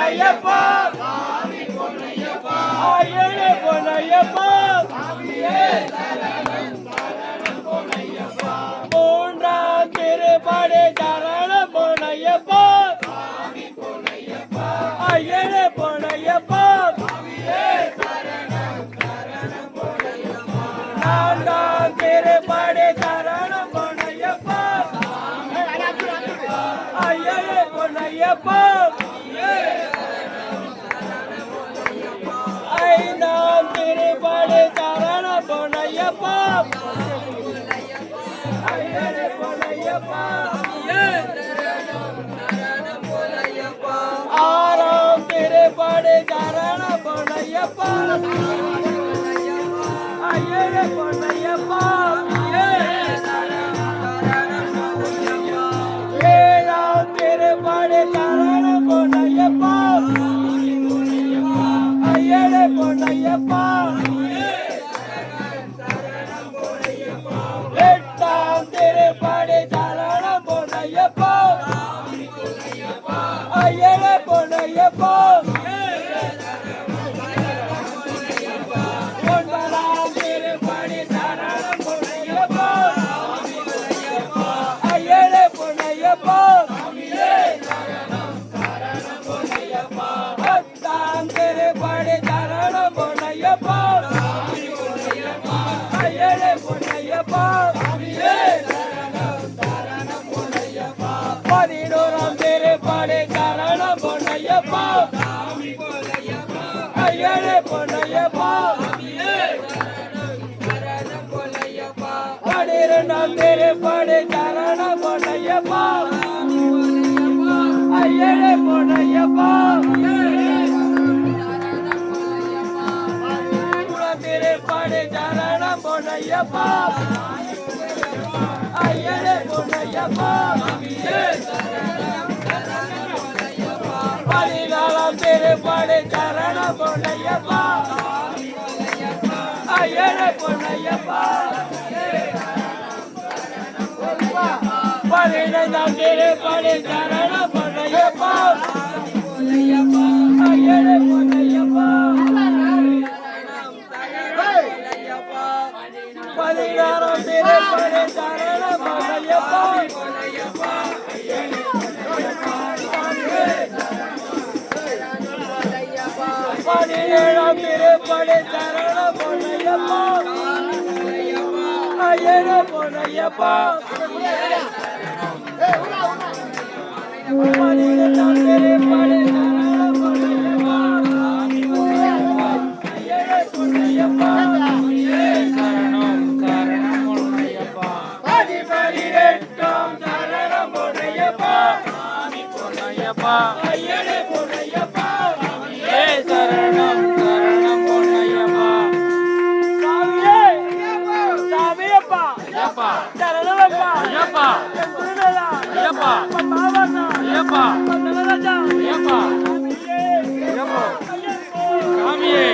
பொன்னையப்பா ஐயனே பொன்னையப்பா மூன்றாம் திருப்படை சரணம் பொன்னையப்பா ஐயனே பொன்னையப்பா நான்காம் திருப்படை சரணம் பொன்னையப்பா ஐயனே பொன்னையப்பா ஐந்தாம் திருப்படை சரணம் பொன்னையப்பா ஐயனே பொன்னையப்பா ஆறாம் திருப்படை சரணம் பொன்னையப்பா ஐயனே பொன்னையப்பா ஏழாம் திருப்படை சரணம் பொன்னையப்பா ஐயனே பொன்னையப்பா எட்டாம் திருப்படை சரணம் பொன்னையப்பா ஐயனே பொன்னையப்பா ஒன்பதாம் திருப்படை சரணம் பொன்னையப்பா ஐயனே பொன்னையப்பா பத்தாம் திருப்படை சரணம் பொன்னையப்பா ஐயனே பொன்னையப்பா பதினோராம் திருப்படை சரணம் பொன்னையப்பா ஐயனே பொன்னையப்பா பனிரெண்டாம் திருப்படை சரணம் பொன்னையப்பா ஐயனே பொன்னையப்பா திருப்படை சரணம் பொன்னையப்பா ஐயனே பொன்னையப்பா பதினாலாம் திருப்படை சரணம் பொன்னையப்பா ஐயனே பொன்னையப்பா பதினைந்தாம் திருப்படை சரணம் பொன்னையப்பா ஐயனே பொன்னையப்பா பதினாறாம் திருப்படை சரணம் பொன்னையப்பா பதினேழாம் திருப்படை சரணம் பொன்னையப்பா ஐயனே பொன்னையப்பா பதினெட்டாம் திருப்படை சரணம் பொன்னையப்பா ஐயனே பொன்னையப்பா பதினெட்டாம் சரணம் பொன்னையப்பா ஐயனே பொன்னையப்பா சரணம் சரணம் பொன்னையப்பா சாமியப்பா சரணமப்பா ஐயப்பா ஐயப்பா ராஜா ஐயப்பா சாமியே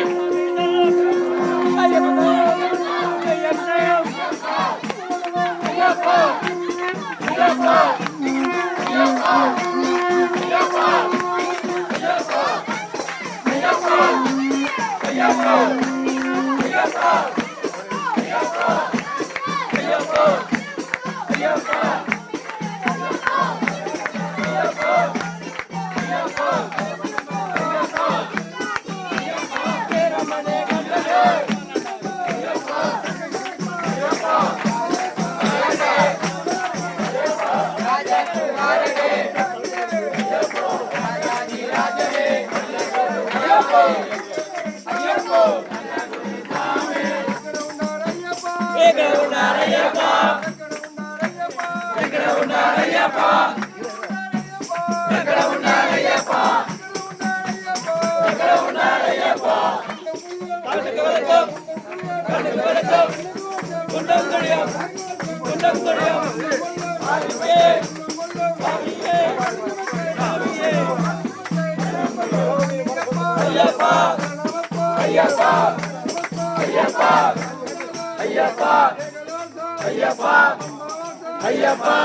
ஐயப்பா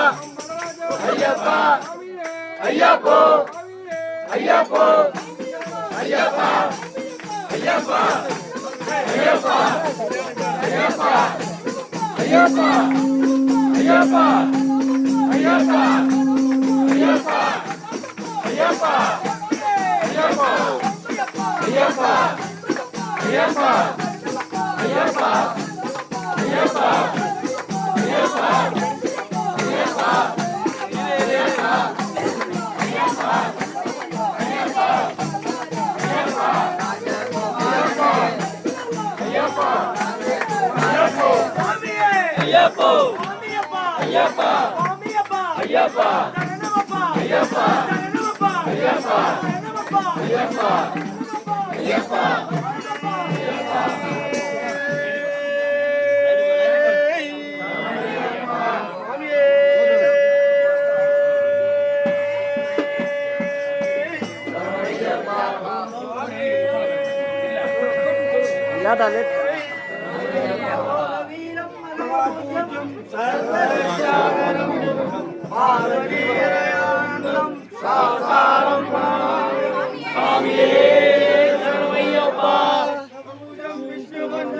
ஐயப்பா ஐயப்பா ஐயப்போ சாமியே